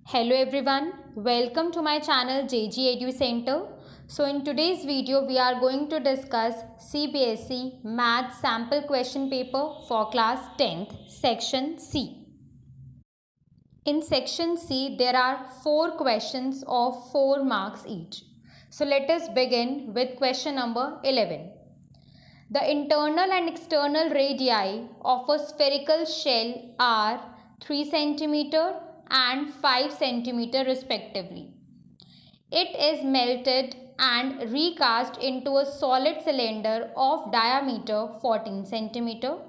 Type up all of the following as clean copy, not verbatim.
Hello everyone, welcome to my channel JG Edu Center. So in today's video we are going to discuss CBSE Math Sample Question Paper for class 10th section C. In section C there are 4 questions of 4 marks each. So let us begin with question number 11. The internal and external radii of a spherical shell are 3 cm and 5 cm respectively. It is melted and recast into a solid cylinder of diameter 14 cm.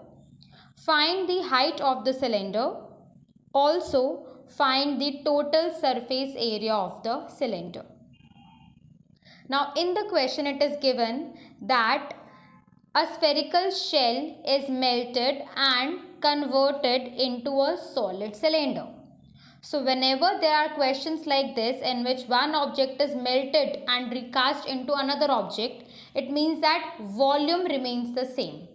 Find the height of the cylinder. Also, find the total surface area of the cylinder. Now, in the question, it is given that a spherical shell is melted and converted into a solid cylinder. So whenever there are questions like this in which one object is melted and recast into another object, it means that volume remains the same.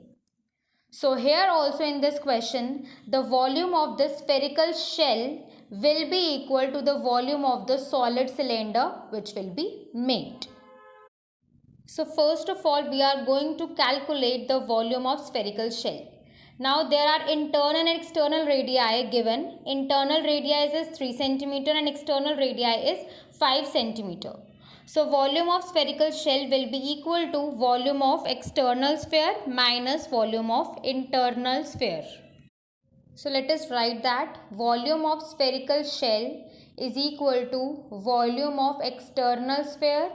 So here also in this question, the volume of the spherical shell will be equal to the volume of the solid cylinder which will be made. So first of all, we are going to calculate the volume of spherical shell. Now there are internal and external radii given. Internal radii is 3 cm and external radii is 5 cm. So volume of spherical shell will be equal to volume of external sphere minus volume of internal sphere. So let us write that volume of spherical shell is equal to volume of external sphere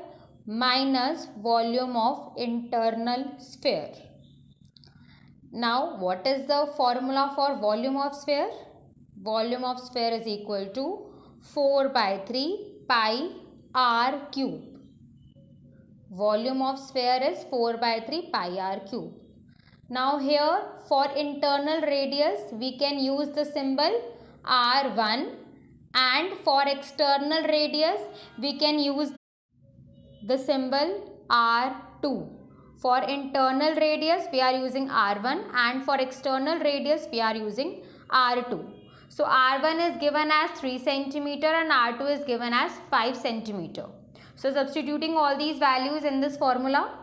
minus volume of internal sphere. Now what is the formula for volume of sphere? Volume of sphere is equal to 4 by 3 pi r cube. Volume of sphere is 4 by 3 pi r cube. Now here for internal radius we can use the symbol r1 and for external radius we can use the symbol r2. For internal radius we are using r1 and for external radius we are using r2. So r1 is given as 3 cm and r2 is given as 5 cm. So substituting all these values in this formula,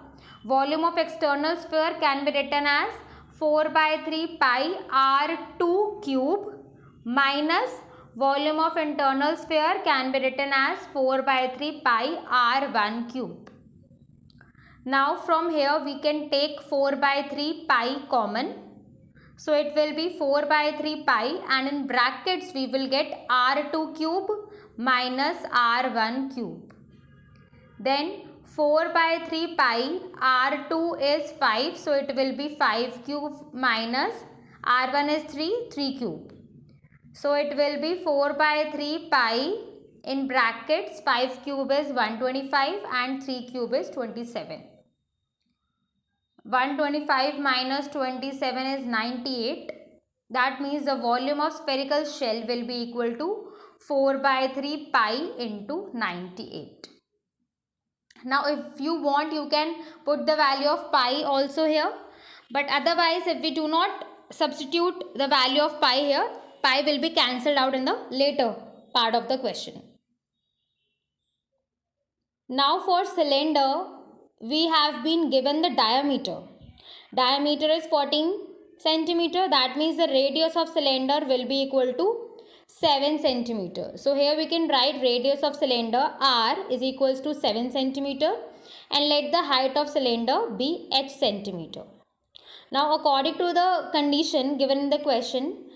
volume of external sphere can be written as 4 by 3 pi r2 cube minus volume of internal sphere can be written as 4 by 3 pi r1 cube. Now from here we can take 4 by 3 pi common. So it will be 4 by 3 pi and in brackets we will get r2 cube minus r1 cube. Then 4 by 3 pi r2 is 5, so it will be 5 cube minus r1 is 3 cube. So it will be 4 by 3 pi in brackets 5 cube is 125 and 3 cube is 27. 125 minus 27 is 98. That means the volume of spherical shell will be equal to 4 by 3 pi into 98. Now if you want you can put the value of pi also here. But otherwise if we do not substitute the value of pi here, pi will be cancelled out in the later part of the question. Now for cylinder, we have been given the diameter. Diameter is 14 centimeter. That means the radius of cylinder will be equal to 7 centimeter. So here we can write radius of cylinder r is equals to 7 centimeter and let the height of cylinder be h centimeter. Now according to the condition given in the question,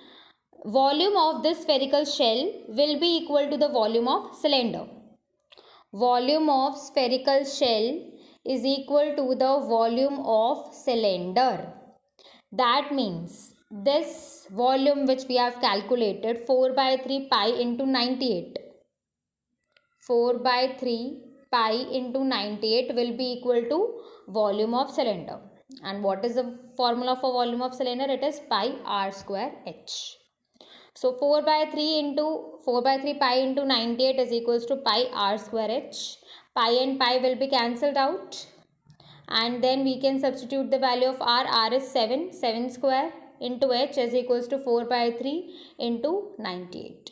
volume of this spherical shell will be equal to the volume of cylinder. Volume of spherical shell is equal to the volume of cylinder. That means this volume which we have calculated 4 by 3 pi into 98. 4 by 3 pi into 98 will be equal to volume of cylinder. And what is the formula for volume of cylinder? It is pi r square h. So 4 by 3 pi into 98 is equals to pi r square h. Pi and pi will be cancelled out. And then we can substitute the value of r. R is 7. 7 square into h is equals to 4 by 3 into 98.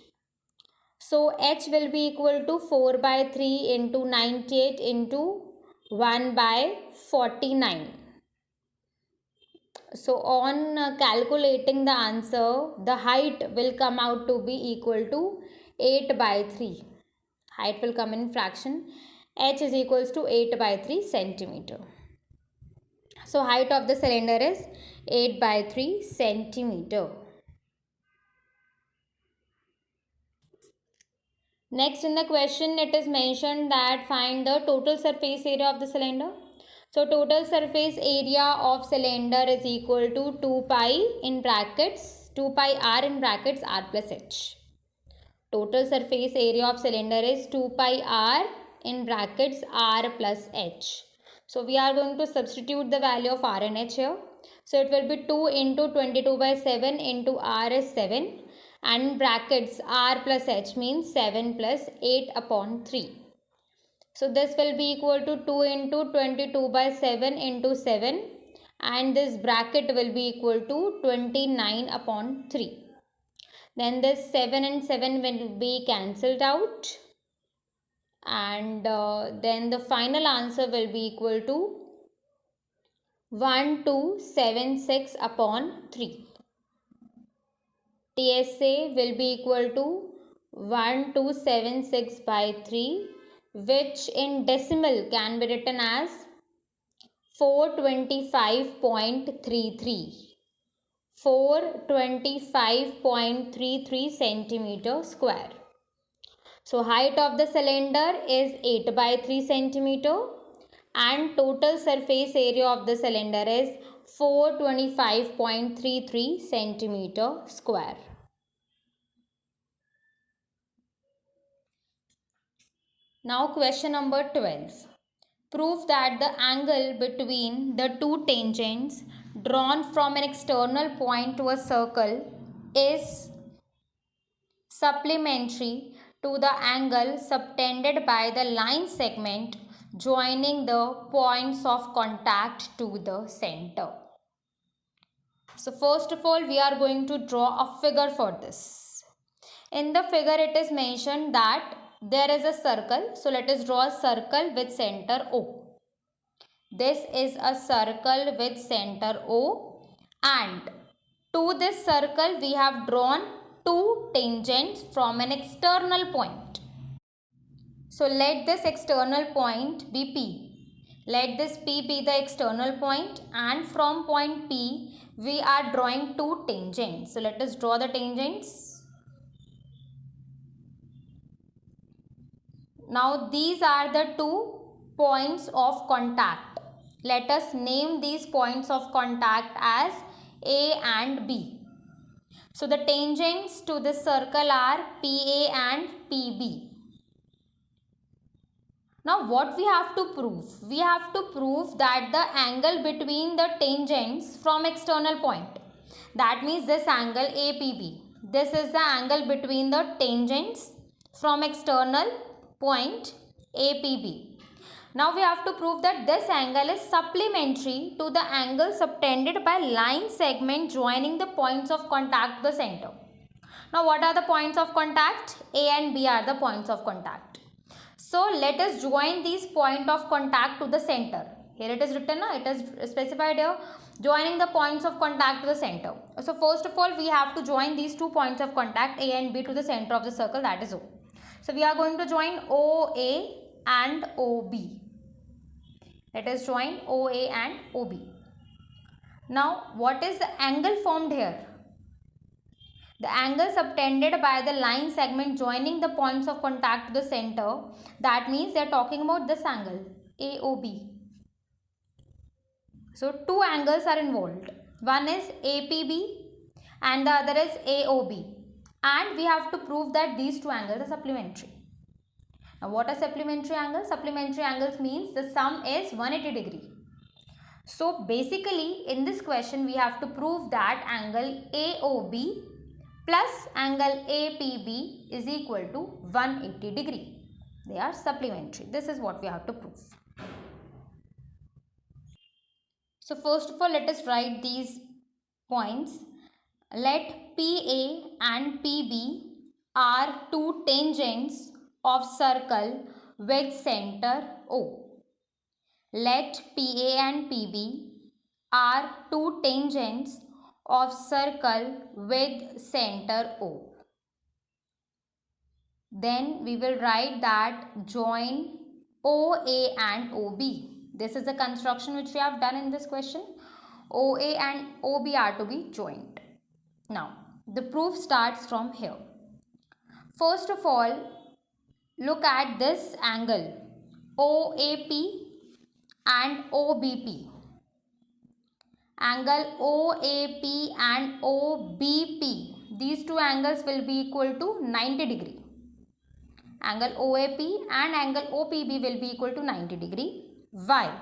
So h will be equal to 4 by 3 into 98 into 1 by 49. So on calculating the answer, the height will come out to be equal to 8 by 3. Height will come in fraction. H is equals to 8 by 3 centimeter. So height of the cylinder is 8 by 3 centimeter. Next in the question, it is mentioned that find the total surface area of the cylinder. So total surface area of cylinder is equal to 2 pi in brackets 2 pi r in brackets r plus h. Total surface area of cylinder is 2 pi r in brackets r plus h. So we are going to substitute the value of r and h here. So it will be 2 into 22 by 7 into r is 7, and brackets r plus h means 7 plus 8 upon 3. So this will be equal to 2 into 22 by 7 into 7, and this bracket will be equal to 29 upon 3. Then this 7 and 7 will be cancelled out, and then the final answer will be equal to 1276 upon 3. TSA will be equal to 1276 by 3, which in decimal can be written as 425.33. 425.33 centimeter square. So height of the cylinder is 8 by 3 centimeter, and total surface area of the cylinder is 425.33 centimeter square. Now question number 12. Prove that the angle between the two tangents drawn from an external point to a circle is supplementary to the angle subtended by the line segment joining the points of contact to the center. So first of all, we are going to draw a figure for this. In the figure, it is mentioned that there is a circle. So let us draw a circle with center O. This is a circle with center O, and to this circle we have drawn two tangents from an external point. So let this external point be P. Let this P be the external point, and from point P we are drawing two tangents. So let us draw the tangents. Now these are the two points of contact. Let us name these points of contact as A and B. So the tangents to this circle are PA and PB. Now what we have to prove? We have to prove that the angle between the tangents from external point, that means this angle APB, this is the angle between the tangents from external point APB. Now we have to prove that this angle is supplementary to the angle subtended by line segment joining the points of contact to the center. Now what are the points of contact? A and B are the points of contact. So let us join these point of contact to the center. Here it is written, it is specified here, joining the points of contact to the center. So first of all, we have to join these two points of contact A and B to the center of the circle, that is O. So we are going to join OA and OB. Let us join OA and OB. Now what is the angle formed here? The angle subtended by the line segment joining the points of contact to the center, that means they are talking about this angle AOB. So two angles are involved. One is APB and the other is AOB, and we have to prove that these two angles are supplementary. Now what are supplementary angles? Supplementary angles means the sum is 180 degree. So basically in this question we have to prove that angle AOB plus angle APB is equal to 180 degree. They are supplementary. This is what we have to prove. So first of all, let us write these points. Let PA and PB are two tangents of circle with center O. Let PA and PB are two tangents of circle with center O. Then we will write that join OA and OB. This is the construction which we have done in this question. OA and OB are to be joined. Now, the proof starts from here. First of all, look at this angle OAP and OBP. Angle OAP and OBP, these two angles will be equal to 90 degree. Angle OAP and angle OPB will be equal to 90 degree. Why?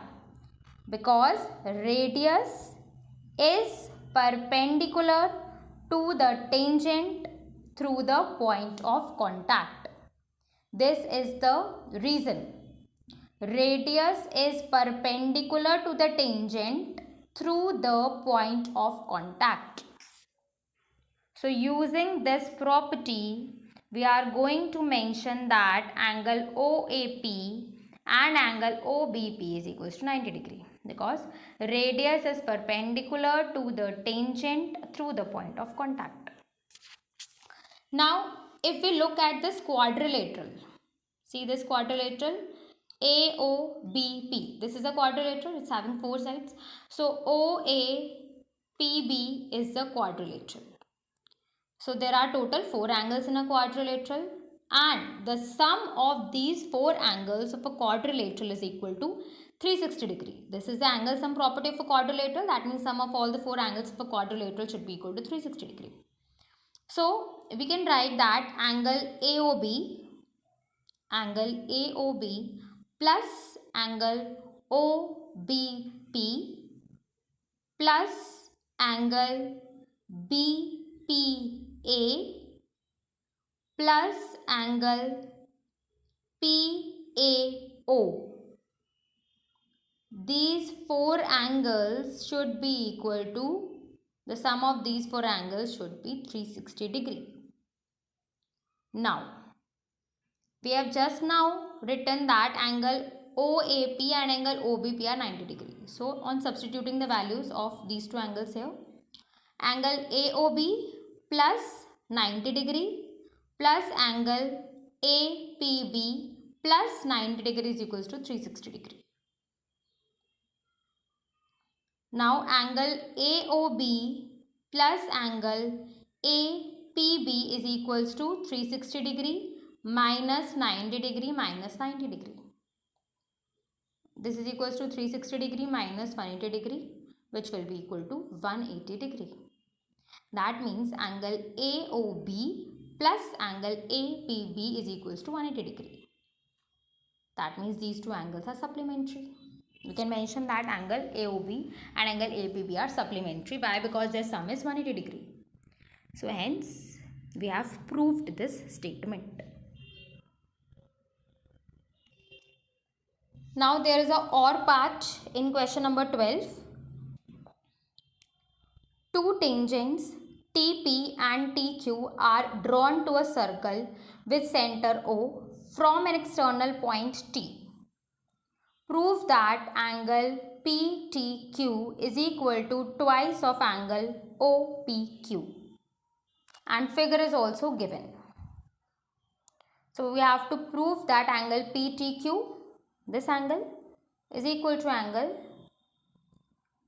Because radius is perpendicular to the tangent through the point of contact. This is the reason. Radius is perpendicular to the tangent through the point of contact. So using this property, we are going to mention that angle OAP and angle OBP is equals to 90 degree because radius is perpendicular to the tangent through the point of contact. Now, if we look at this quadrilateral, see this quadrilateral AOBP. This is a quadrilateral, it's having four sides. So OAPB is the quadrilateral. So there are total 4 angles in a quadrilateral and the sum of these 4 angles of a quadrilateral is equal to 360 degree. This is the angle sum property of a quadrilateral. That means sum of all the 4 angles of a quadrilateral should be equal to 360 degree. So we can write that angle AOB plus angle OBP plus angle BPA plus angle PAO. These 4 angles should be equal to, the sum of these 4 angles should be 360 degree. Now, we have just now written that angle OAP and angle OBP are 90 degree. So, on substituting the values of these two angles here, angle AOB plus 90 degree plus angle APB plus 90 degree is equals to 360 degree. Now, angle AOB plus angle APB is equals to 360 degree minus 90 degree minus 90 degree. This is equals to 360 degree minus 180 degree, which will be equal to 180 degree. That means angle AOB plus angle APB is equals to 180 degree. That means these two angles are supplementary. You can mention that angle AOB and angle APB are supplementary. Why? Because their sum is 180 degree. So hence we have proved this statement. Now there is a OR part in question number 12. Two tangents TP and TQ are drawn to a circle with center O from an external point T. Prove that angle PTQ is equal to twice of angle OPQ. And figure is also given. So we have to prove that angle PTQ, this angle, is equal to angle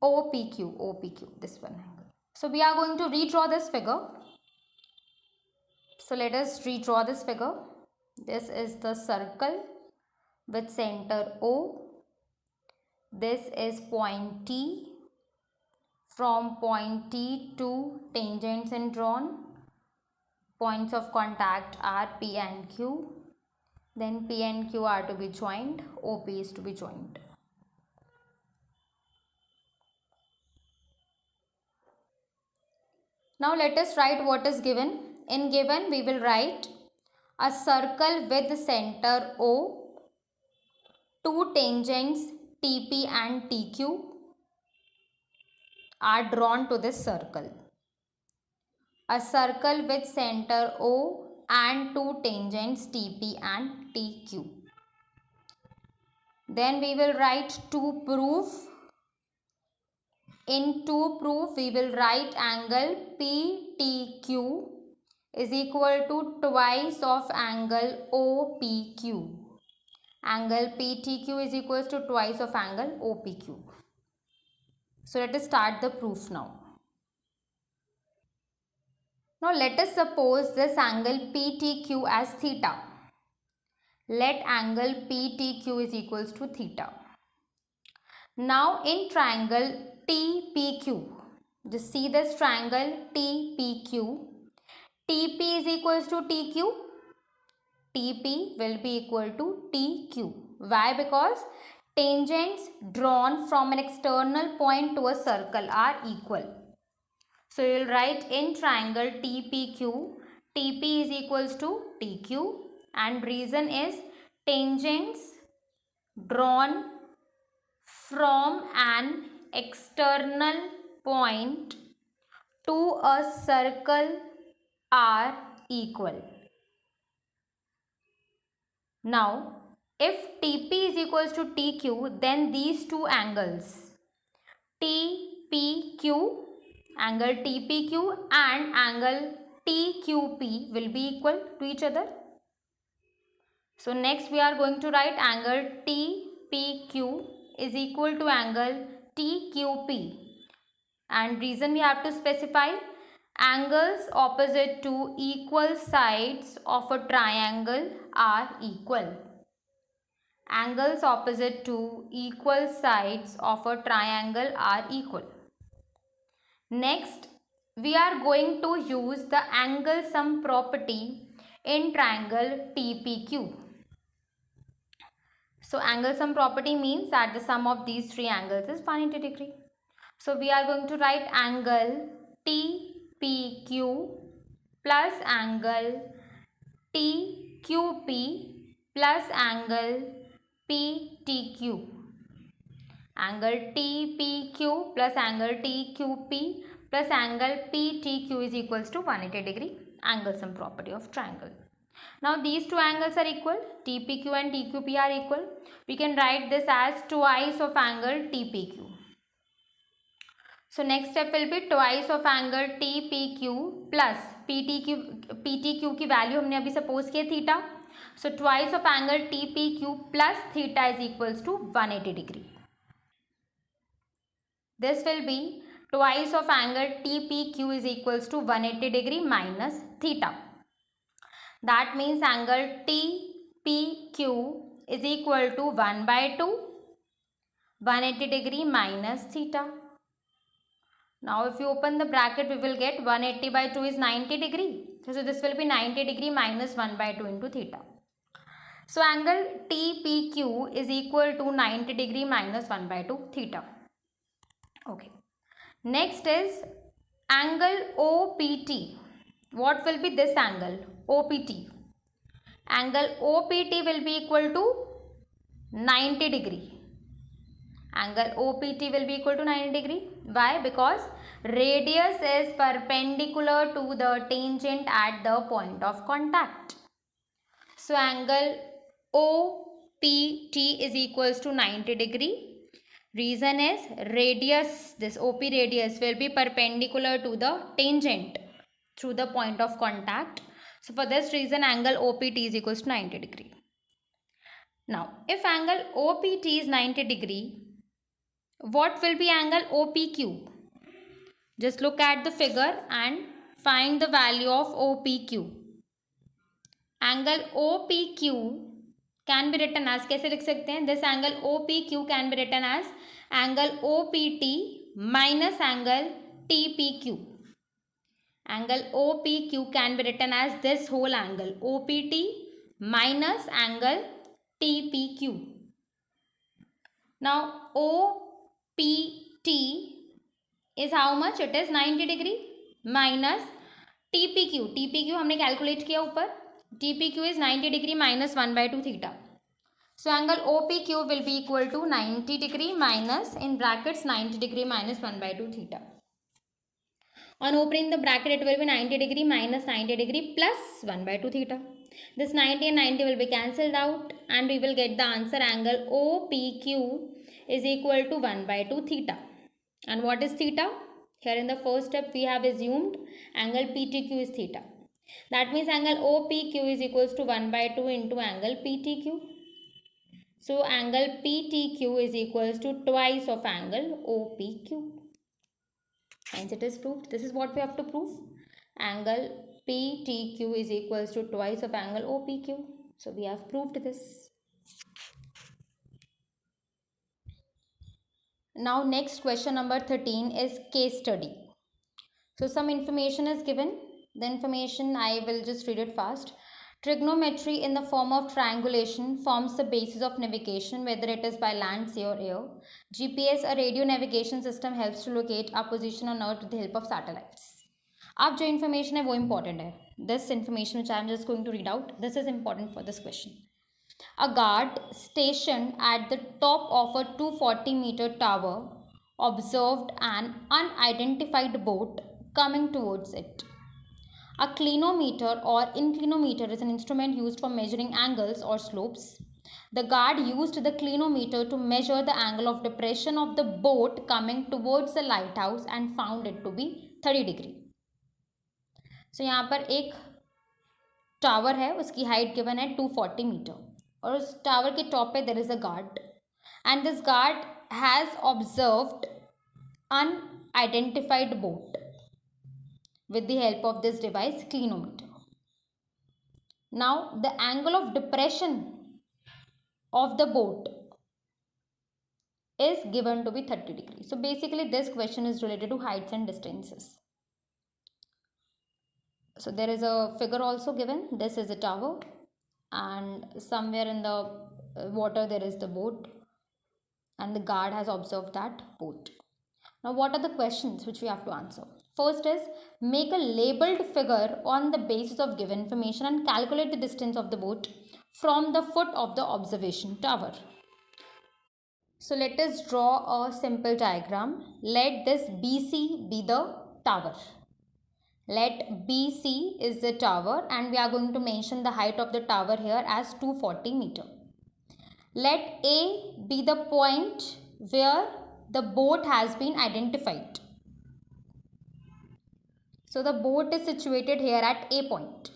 OPQ, this one angle. So we are going to redraw this figure. So let us redraw this figure. This is the circle with center O. This is point T. From point T to tangents and drawn. Points of contact are P and Q. Then P and Q are to be joined. OP is to be joined. Now let us write what is given. In given we will write a circle with center O, two tangents TP and TQ are drawn to this circle. A circle with center O and two tangents TP and TQ. Then we will write to prove. In to proof, we will write angle PTQ is equal to twice of angle OPQ. Angle PTQ is equals to twice of angle OPQ. So let us start the proof now. Now let us suppose this angle PTQ as theta. Let angle PTQ is equals to theta. Now in triangle TPQ, just see this triangle TPQ. TP is equals to TQ. TP will be equal to TQ. Why? Because tangents drawn from an external point to a circle are equal. So you will write in triangle TPQ, TP is equals to TQ, and reason is tangents drawn from an external point to a circle are equal. Now, if TP is equals to TQ, then these two angles, TPQ, angle TPQ and angle TQP will be equal to each other. So, next we are going to write angle TPQ is equal to angle TQP. And reason we have to specify, angles opposite to equal sides of a triangle are equal. Angles opposite to equal sides of a triangle are equal. Next, we are going to use the angle sum property in triangle TPQ. So, angle sum property means that the sum of these three angles is 180 degree. So, we are going to write angle TPQ plus angle TQP plus angle PTQ. Angle TPQ plus angle TQP plus angle PTQ is equals to 180 degree, angle sum property of triangle. Now these two angles are equal, TPQ and TQP are equal. We can write this as twice of angle TPQ. So next step will be twice of angle TPQ plus PTQ की value हमने अभी suppose किया theta. So twice of angle TPQ plus theta is equals to 180 degree. This will be twice of angle TPQ is equals to 180 degree minus theta. That means angle TPQ is equal to 1 by 2, 180 degree minus theta. Now if you open the bracket, we will get 180 by 2 is 90 degree. So this will be 90 degree minus 1 by 2 into theta. So angle TPQ is equal to 90 degree minus 1 by 2 theta. Okay. Next is angle OPT. What will be this angle? OPT. Angle OPT will be equal to 90 degree. Angle OPT will be equal to 90 degree. Why? Because radius is perpendicular to the tangent at the point of contact. So angle OPT is equals to 90 degree. Reason is radius, this OP radius will be perpendicular to the tangent through the point of contact. So for this reason angle OPT is equals to 90 degree. Now if angle OPT is 90 degree, what will be angle OPQ? Just look at the figure and find the value of OPQ. Angle OPQ can be written as, कैसे लिख सकते हैं? This angle OPQ can be written as angle OPT minus angle TPQ. Angle OPQ can be written as this whole angle OPT minus angle TPQ. Now OPT is how much? It is 90 degree minus TPQ. TPQ हमने calculate किया ऊपर. TPQ is 90 degree minus 1 by 2 theta. So angle OPQ will be equal to 90 degree minus in brackets 90 degree minus 1 by 2 theta. On opening the bracket, it will be 90 degree minus 90 degree plus 1 by 2 theta. This 90 and 90 will be cancelled out and we will get the answer angle OPQ is equal to 1 by 2 theta. And what is theta? Here in the first step we have assumed angle PTQ is theta. That means angle OPQ is equals to 1 by 2 into angle PTQ. So angle PTQ is equals to twice of angle OPQ. Hence it is proved. This is what we have to prove. Angle PTQ is equals to twice of angle OPQ. So we have proved this. Now next question number 13 is case study. So some information is given. The information I will just read it fast. Trigonometry in the form of triangulation forms the basis of navigation, whether it is by land, sea or air. GPS, a radio navigation system, helps to locate our position on earth with the help of satellites. अब जो information है वो important है. This information which I am just going to read out, this is important for this question. A guard stationed at the top of a 240-meter tower observed an unidentified boat coming towards it. A clinometer or inclinometer is an instrument used for measuring angles or slopes. The guard used the clinometer to measure the angle of depression of the boat coming towards the lighthouse and found it to be 30 degree. So यहाँ पर एक tower है, उसकी height given है 240 metre और उस tower के top पे there is a guard and this guard has observed unidentified boat with the help of this device clinometer. Now the angle of depression of the boat is given to be 30 degrees. So basically this question is related to heights and distances. So there is a figure also given. This is a tower and somewhere in the water there is the boat and the guard has observed that boat. Now what are the questions which we have to answer? First is make a labeled figure on the basis of given information and calculate the distance of the boat from the foot of the observation tower. So let us draw a simple diagram. Let this BC be the tower. Let BC is the tower and we are going to mention the height of the tower here as 240 meter. Let A be the point where the boat has been identified. So the boat is situated here at A point.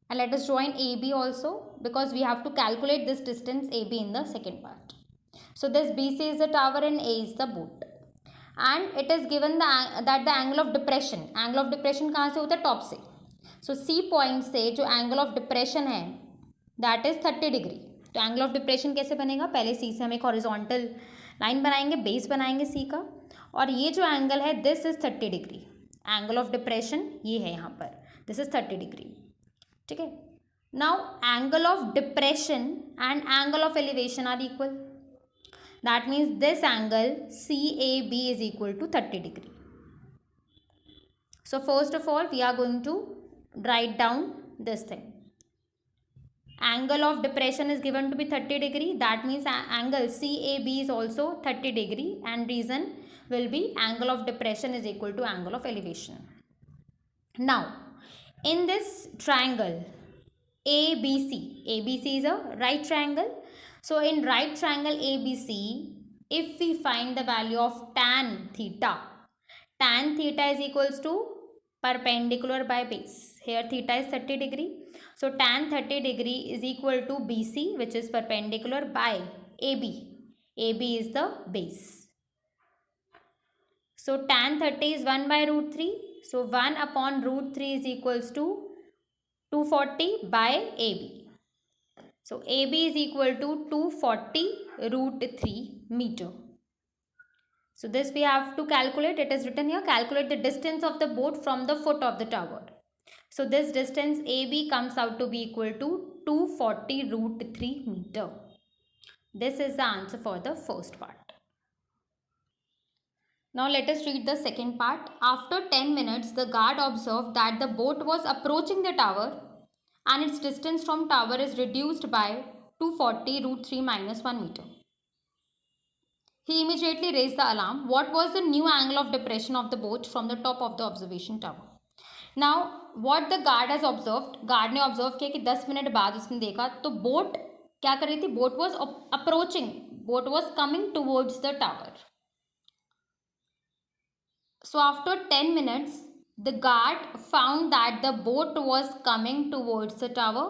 And let us draw in AB also because we have to calculate this distance AB in the second part. So this BC is the tower and A is the boat. And it is given that the angle of depression कहाँ से होता है? Top से. So C point से जो angle of depression है that is 30 degree. तो angle of depression कैसे बनेगा? पहले C से हम एक horizontal line बनाएंगे, base बनाएंगे C का और ये जो angle है this is 30 degree. Angle of depression ये है यहाँ पर, दिस इज 30 डिग्री. ठीक है. Now angle of depression and angle of elevation are equal. That means this angle CAB is equal to 30 degree. So first of all we are going to write down this thing. Angle of depression is given to be 30 degree. That means angle CAB is also 30 degree and reason will be angle of depression is equal to angle of elevation. Now in this triangle ABC is a right triangle. So in right triangle ABC, if we find the value of tan theta is equals to perpendicular by base. Here theta is 30 degree. So tan 30 degree is equal to BC which is perpendicular by AB. AB is the base. So tan 30 is 1 by root 3. So 1 upon root 3 is equals to 240 by AB. So AB is equal to 240 root 3 meter. So this we have to calculate. It is written here, calculate the distance of the boat from the foot of the tower. So this distance AB comes out to be equal to 240 root 3 meter. This is the answer for the first part. Now let us read the second part. After 10 minutes, the guard observed that the boat was approaching the tower and its distance from tower is reduced by 240 root 3 minus 1 meter. He immediately raised the alarm. What was the new angle of depression of the boat from the top of the observation tower? Now what the guard has observed, guard ने observe किया कि 10 minute बाद उसने देखा तो boat क्या कर रही थी, boat was approaching, boat was coming towards the tower. So after 10 minutes, the guard found that the boat was coming towards the tower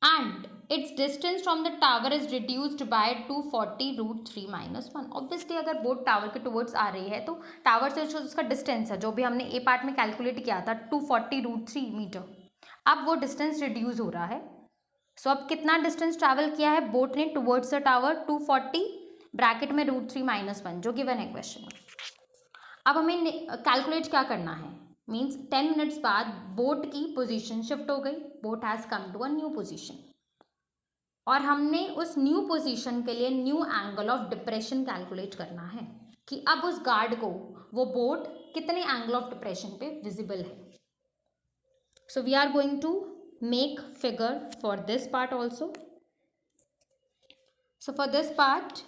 and its distance from the tower is reduced by 240 root 3 minus 1. Obviously अगर boat tower के towards आ रही है तो tower से जो उसका distance है, जो भी हमने ए पार्ट में कैलकुलेट किया था 240 रूट 3 मीटर, अब वो डिस्टेंस रिड्यूस हो रहा है. सो अब कितना डिस्टेंस ट्रैवल किया है बोट ने टूवर्ड्स द टावर? 240 ब्रैकेट में रूट 3 माइनस 1 जो गिवन है क्वेश्चन में. अब हमें कैलकुलेट क्या करना है, मीन्स 10 मिनट्स बाद बोट की पोजीशन शिफ्ट हो गई, boat has come to a new position और हमने उस न्यू पोजीशन के लिए new angle of depression calculate करना है कि अब उस गार्ड को वो बोट कितने एंगल ऑफ डिप्रेशन पे विजिबल है. So we are going to make figure for this part also. So for this part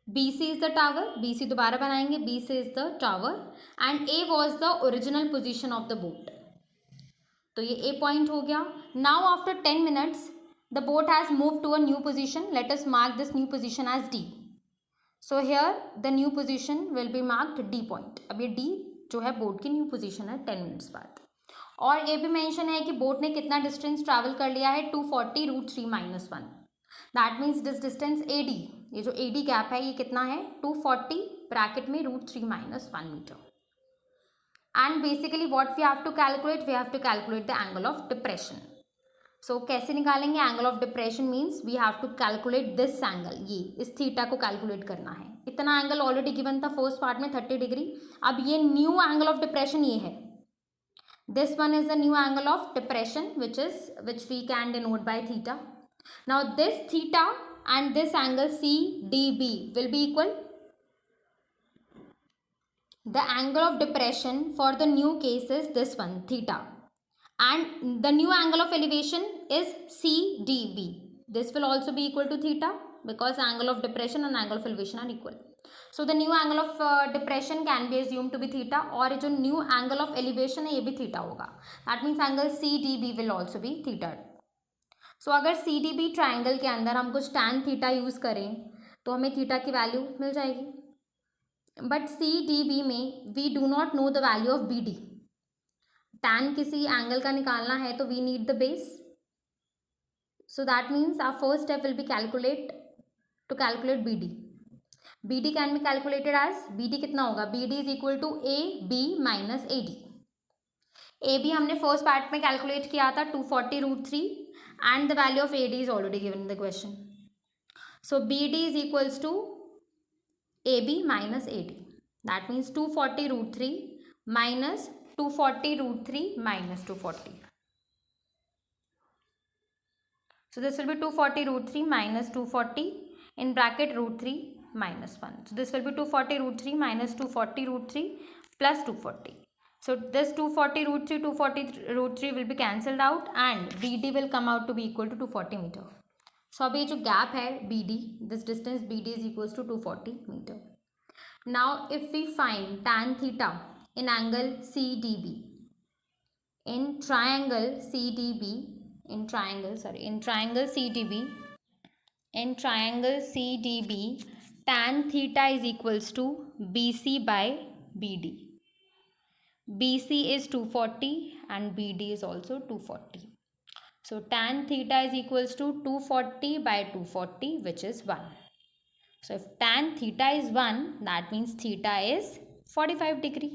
BC is the tower, BC दोबारा बनाएंगे, BC is the tower and A was the original position of the boat. तो ये A point हो गया. Now after 10 minutes the boat has moved to a new position. Let us mark this new position as D. So here the new position will be marked D point. अब ये D जो है boat की new position है 10 minutes बाद. और ये भी मेंशन है कि बोट ने कितना डिस्टेंस ट्रैवल कर लिया है 240 root 3 minus 1. That means this distance AD, ये जो AD गैप है ये कितना है 240 ब्रैकेट में root 3 minus 1 metre. And basically what we have to calculate the angle of depression. So कैसे निकालेंगे angle of depression? Means we have to calculate this angle, ये इस थीटा को कैलकुलेट करना है. इतना एंगल ऑलरेडी गिवन था फर्स्ट पार्ट में 30 डिग्री. अब ये न्यू एंगल ऑफ डिप्रेशन ये है, this one is the new angle of depression which we can denote by theta. Now this theta and this angle CDB will be equal. The angle of depression for the new case is this one theta and the new angle of elevation is CDB. This will also be equal to theta because angle of depression and angle of elevation are equal. So the new angle of depression can be assumed to be theta और जो new angle of elevation है ये भी theta होगा. That means angle CDB will also be theta. सो अगर CDB triangle के अंदर हम कुछ tan थीटा यूज़ करें तो हमें थीटा की वैल्यू मिल जाएगी. बट CDB में we do not know the value of BD. tan किसी एंगल का निकालना है तो we need the base. So that means our first step will be calculate BD. BD can be calculated as BD कितना होगा, BD is equal to AB minus AD. AB हमने first part में calculate किया था 240 root 3 and the value of AD is already given in the question. So BD is equals to AB minus AD. That means 240 root 3 minus 240 root 3 minus 240. So this will be 240 root 3 minus 240 in bracket root 3 minus 1. So this will be 240 root 3 minus 240 root 3 plus 240. So this 240 root 3, 240 root 3 will be cancelled out and BD will come out to be equal to 240 meter. So अब ये जो gap है BD, this distance BD is equals to 240 meter. Now if we find tan theta in angle CDB, in triangle CDB, in triangle CDB, tan theta is equals to BC by BD. BC is 240 and BD is also 240. So tan theta is equals to 240 by 240 which is 1. So if tan theta is 1 that means theta is 45 degree.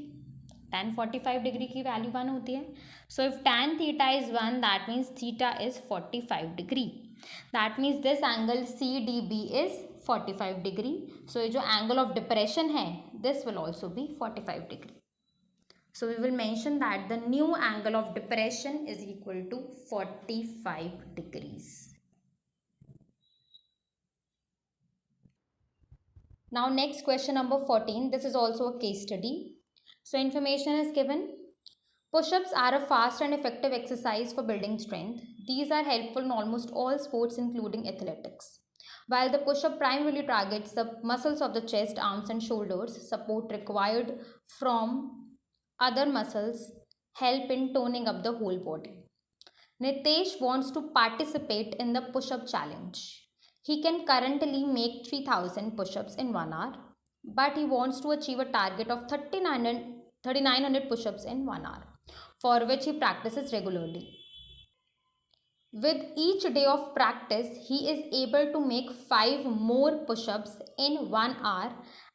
Tan 45 degree की value 1 होती है. So if tan theta is 1 that means theta is 45 degree. That means this angle CDB is 45 degree. So ये जो angle of depression है this will also be 45 degree. So we will mention that the new angle of depression is equal to 45 degrees. Now next question number 14. This is also a case study. So information is given. Push-ups are a fast and effective exercise for building strength. These are helpful in almost all sports including athletics. While the push-up primarily targets the muscles of the chest, arms and shoulders, support required from other muscles help in toning up the whole body. Nitesh wants to participate in the push-up challenge. He can currently make 3000 push-ups in 1 hour, but he wants to achieve a target of 3900 push-ups in 1 hour, for which he practices regularly. With each day of practice, he is able to make 5 more push-ups in 1 hour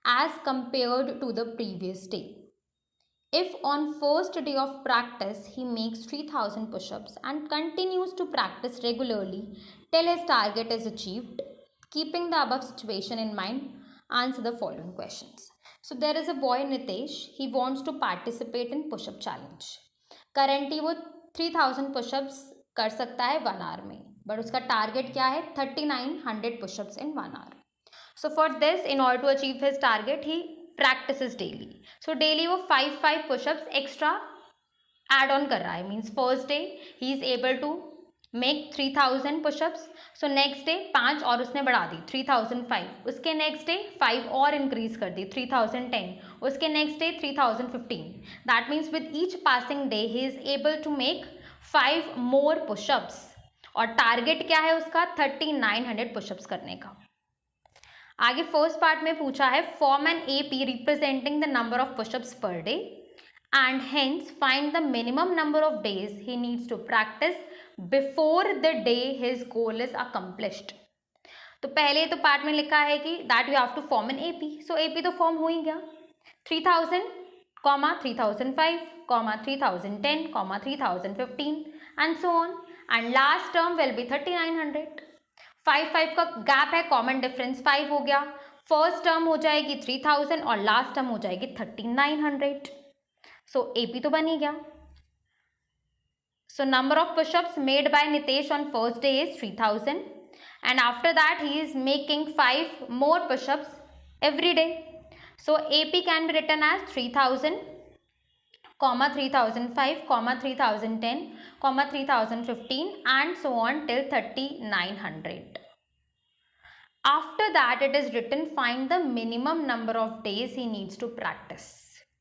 as compared to the previous day. If on first day of practice he makes 3000 push-ups and continues to practice regularly till his target is achieved, keeping the above situation in mind, answer the following questions. So there is a boy Nitesh, he wants to participate in push-up challenge. Currently वो 3000 push-ups कर सकता है 1 hour में, but उसका target क्या है 3900 push-ups in 1 hour. So for this, in order to achieve his target, he practices daily. So daily वो 5 push-ups extra add on कर रहा है. Means first day he is able to make 3000 push-ups. So next day 5 और उसने बढ़ा दी 3005. उसके next day 5 और increase कर दी 3010. उसके next day 3015. That means with each passing day he is able to make 5 more push-ups. और टारगेट क्या है उसका 3900 पुशअप्स करने का. आगे फर्स्ट पार्ट में पूछा है form an AP representing the number of pushups per day and hence find the minimum number of days he needs to practice before the day his goal is accomplished. तो पहले तो part में लिखा है कि that you have to form an AP. So AP तो form हो ही गया 3000, 3005, 3010, 3015 and so on, and last term will be 3900. 5 का गैप है, कॉमन डिफरेंस 5 हो गया. फर्स्ट टर्म हो जाएगी 3000 और लास्ट टर्म हो जाएगी 3900. सो एपी तो बन ही गया. So number of pushups made by Nitesh on first day is 3000 and after that he is making 5 more push-ups every day. So AP can be written as 3000, 3005, 3010, 3015 and so on till 3900. After that it is written find the minimum number of days he needs to practice.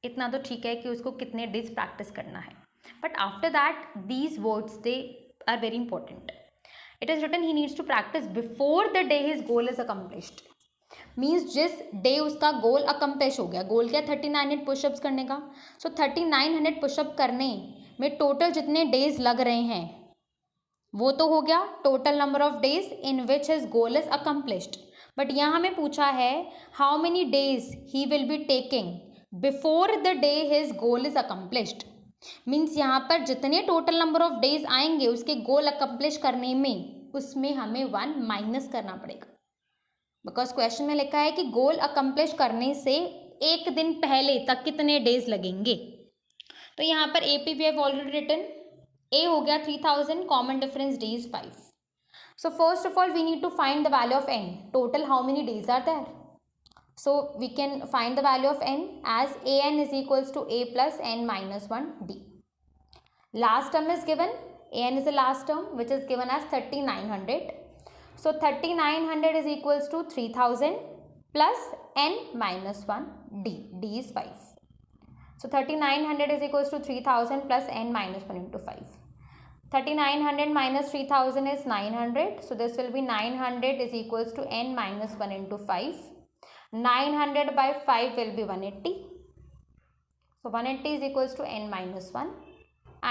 इतना तो ठीक है कि उसको कितने days practice करना है, but after that these words they are very important. It is written he needs to practice before the day his goal is accomplished. Means जिस डे उसका गोल अकम्प्लिश हो गया. गोल क्या 3900 पुशअप्स करने का. सो 3900 पुशअप करने में टोटल जितने डेज लग रहे हैं वो तो हो गया total number of days in which his goal is accomplished. But यहाँ हमें पूछा है how many days he will be taking before the day his goal is accomplished. Means यहाँ पर जितने टोटल नंबर ऑफ डेज आएंगे उसके गोल अकम्प्लिश करने में उसमें हमें 1 माइनस करना पड़ेगा. बिकॉज क्वेश्चन में लिखा है कि गोल अकम्प्लिश करने से एक दिन पहले तक कितने डेज लगेंगे. तो यहाँ पर A P we have already written. A हो गया 3000, common difference d is 5. So first of all we need to find the value of n. Total how many days are there. So we can find the value of n as a n is equals to a plus n minus 1 d. Last term is given. A n is the last term which is given as 3900. So 3900 is equals to 3000 plus n minus 1 d. d is 5. So 3900 is equals to 3000 plus n minus 1 into 5. 3900 minus 3000 is 900. So this will be 900 is equals to n minus 1 into 5. 900 by 5 will be 180. So 180 is equals to n minus 1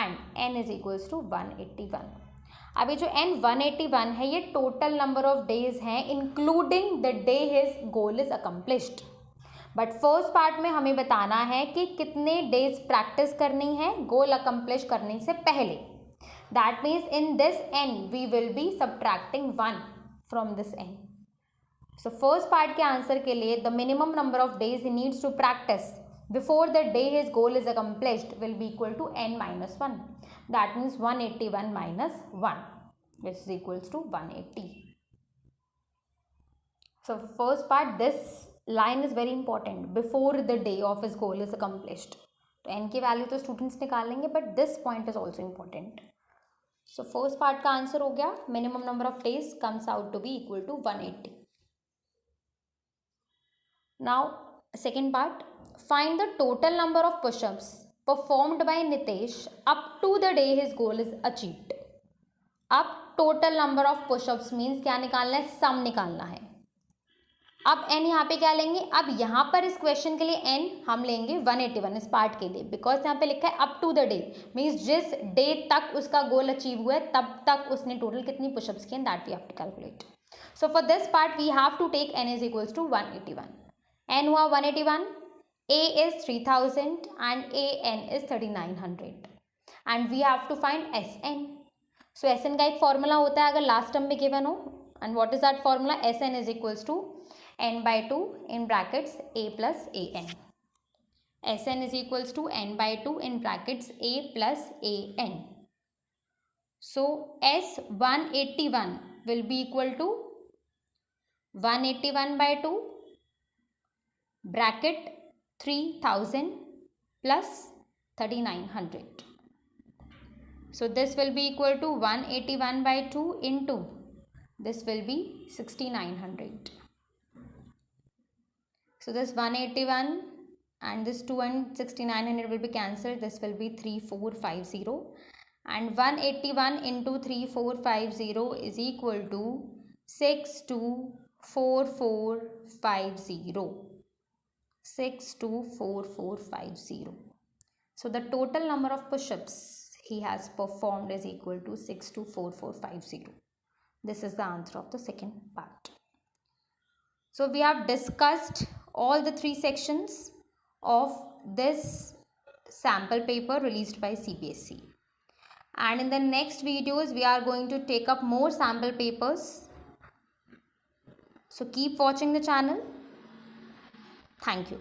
and n is equals to 181. अभी जो n 181 है ये total number of days हैं including the day his goal is accomplished. But first part में हमें बताना है कि कितने डेज प्रैक्टिस करनी है गोल अकम्प्लिश करने से पहले. That means in this n we will be subtracting 1 from this n. So first part के आंसर के लिए the minimum number of days he needs to practice before the day his goal is accomplished will be equal to n minus 1. That means 181 minus 1 which is equals to 180. So first part this line is very important. Before the day of his goal is accomplished. तो n की value तो students निकाल लेंगे but this point is also important. So first part का answer हो गया minimum number of days comes out to be equal to 180. Now, second part, find the total number of push-ups performed by Nitesh up to the day his goal is achieved. अब total number of pushups means क्या निकालना है, सम निकालना है. अब N यहाँ पे क्या लेंगे, अब यहाँ पर इस क्वेश्चन के लिए एन हम लेंगे 181 इस पार्ट के लिए, बिकॉज यहाँ पे लिखा है up to the day, means जिस डे तक उसका गोल अचीव हुआ है तब तक उसने टोटल कितनी पुशअप्स किए, that we have to calculate. So for this part we have to take n is equals to 181. N हुआ 181, a is 3000 and a n is 3900 and we have to find s n. So s n का एक formula होता है अगर last term में given हो, and what is that formula, s n is equals to n by 2 in brackets a plus an. Sn is equals to n by 2 in brackets a plus an. So S181 will be equal to 181 by 2 bracket 3000 plus 3900. So this will be equal to 181 by 2 into this will be 6900. So this 181 and this 2 and 6900 will be cancelled. This will be 3450 and 181 into 3450 is equal to 624450. 624450. So the total number of push-ups he has performed is equal to 624450. This is the answer of the second part. So we have discussed all the three sections of this sample paper released by CBSE. And in the next videos, we are going to take up more sample papers. So keep watching the channel. Thank you.